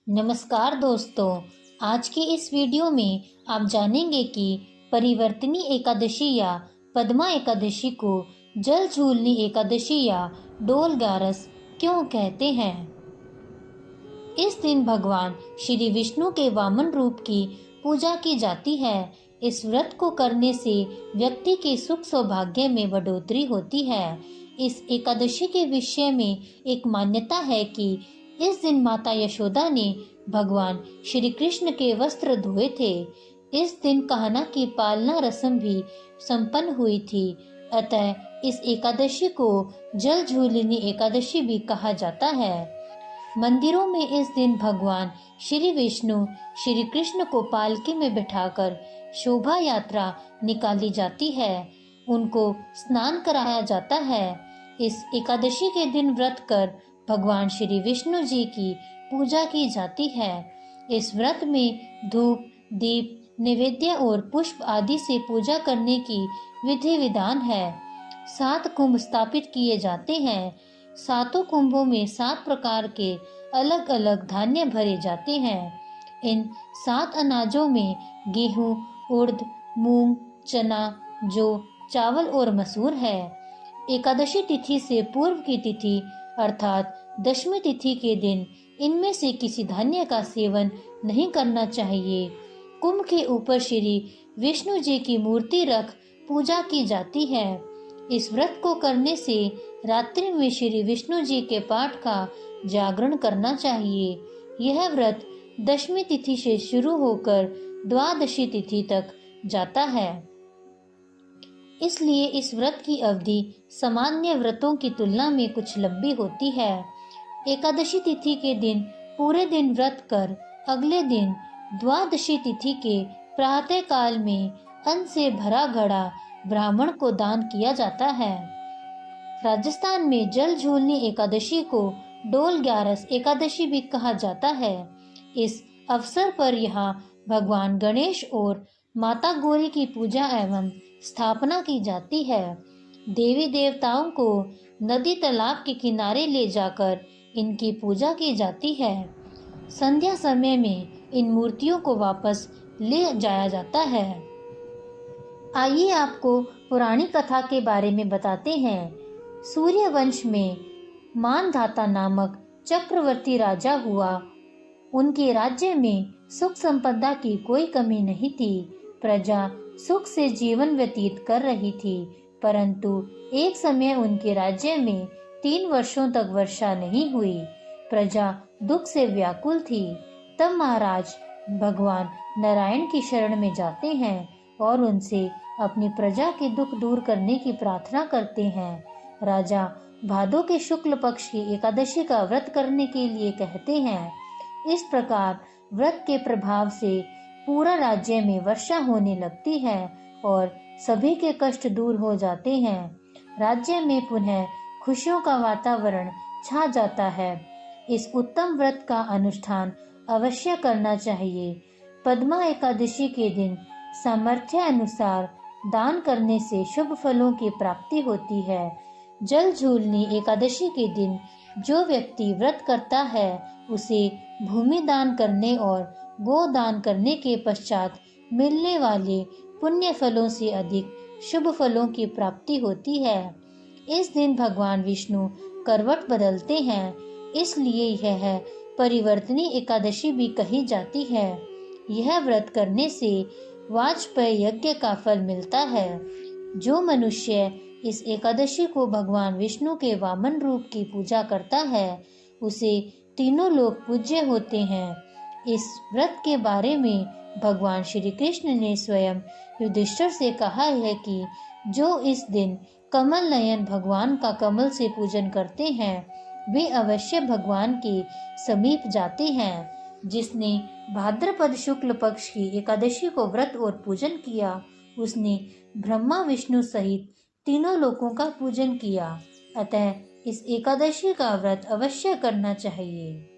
नमस्कार दोस्तों। आज के इस वीडियो में आप जानेंगे कि परिवर्तनी एकादशी या पद्मा एकादशी को जल झूलनी एकादशी या डोल ग्यारस क्यों कहते हैं। इस दिन भगवान श्री विष्णु के वामन रूप की पूजा की जाती है। इस व्रत को करने से व्यक्ति के सुख सौभाग्य में बढ़ोतरी होती है। इस एकादशी के विषय में एक मान्यता है कि इस दिन माता यशोदा ने भगवान श्री कृष्ण के वस्त्र धोए थे। इस दिन कहना की पालना रस्म भी संपन्न हुई थी। अतः इस एकादशी को जल झूलनी एकादशी भी कहा जाता है। मंदिरों में इस दिन भगवान श्री विष्णु श्री कृष्ण को पालकी में बिठाकर शोभा यात्रा निकाली जाती है। उनको स्नान कराया जाता है। इस एकादशी के दिन व्रत कर भगवान श्री विष्णु जी की पूजा की जाती है। इस व्रत में धूप, दीप, नैवेद्य और पुष्प आदि से पूजा करने की विधि विधान है। 7 कुंभ स्थापित किए जाते हैं। 7 कुंभों में 7 प्रकार के अलग अलग धान्य भरे जाते हैं। इन 7 अनाजों में गेहूं, उड़द, मूंग, चना, जौ, चावल और मसूर है। एकादशी तिथि से पूर्व की तिथि अर्थात दशमी तिथि के दिन इनमें से किसी धान्य का सेवन नहीं करना चाहिए। कुंभ के ऊपर श्री विष्णु जी की मूर्ति रख पूजा की जाती है। इस व्रत को करने से रात्रि में श्री विष्णु जी के पाठ का जागरण करना चाहिए। यह व्रत दशमी तिथि से शुरू होकर द्वादशी तिथि तक जाता है। इसलिए इस व्रत की अवधि सामान्य व्रतों की तुलना में कुछ लंबी होती है। एकादशी तिथि के दिन पूरे दिन व्रत कर अगले दिन द्वादशी तिथि के प्रातः काल में अन्न से भरा घड़ा ब्राह्मण को दान किया जाता है। राजस्थान में जल झूलनी एकादशी को डोल ग्यारस एकादशी भी कहा जाता है। इस अवसर पर यहाँ भगवान गणेश और माता गौरी की पूजा एवं स्थापना की जाती है। देवी देवताओं को नदी तालाब के किनारे ले जाकर इनकी पूजा की जाती है। संध्या समय में इन मूर्तियों को वापस ले जाया जाता है। आइए आपको पुरानी कथा के बारे में बताते हैं। सूर्य वंश में मानधाता नामक चक्रवर्ती राजा हुआ। उनके राज्य में सुख संपदा की कोई कमी नहीं थी। प्रजा सुख से जीवन व्यतीत कर रही थी, परंतु एक समय उनके राज्य में 3 वर्षों तक वर्षा नहीं हुई। प्रजा दुख से व्याकुल थी। तब महाराज भगवान नारायण की शरण में जाते हैं और उनसे अपनी प्रजा के दुख दूर करने की प्रार्थना करते हैं। राजा भादों के शुक्ल पक्ष की एकादशी का व्रत करने के लिए कहते हैं। इस प्रकार व्रत के प्रभाव से पूरा राज्य में वर्षा होने लगती है और सभी के कष्ट दूर हो जाते हैं। राज्य में पुनः खुशियों का वातावरण छा जाता है। इस उत्तम व्रत का अनुष्ठान अवश्य करना चाहिए। पद्मा एकादशी के दिन सामर्थ्य अनुसार दान करने से शुभ फलों की प्राप्ति होती है। जल झूलनी एकादशी के दिन जो व्यक्ति व्रत करता है उसे भूमि दान करने और गो दान करने के पश्चात मिलने वाले पुण्य फलों से अधिक शुभ फलों की प्राप्ति होती है। इस दिन भगवान विष्णु करवट बदलते हैं, इसलिए यह परिवर्तनी एकादशी भी कही जाती है। यह व्रत करने से वाजपेय यज्ञ का फल मिलता है। जो मनुष्य इस एकादशी को भगवान विष्णु के वामन रूप की पूजा करता है उसे तीनों लोग पूज्य होते हैं। इस व्रत के बारे में भगवान श्री कृष्ण ने स्वयं युधिष्ठिर से कहा है कि जो इस दिन कमल नयन भगवान का कमल से पूजन करते हैं वे अवश्य भगवान के समीप जाते हैं। जिसने भाद्रपद शुक्ल पक्ष की एकादशी को व्रत और पूजन किया उसने ब्रह्मा विष्णु सहित तीनों लोकों का पूजन किया। अतः इस एकादशी का व्रत अवश्य करना चाहिए।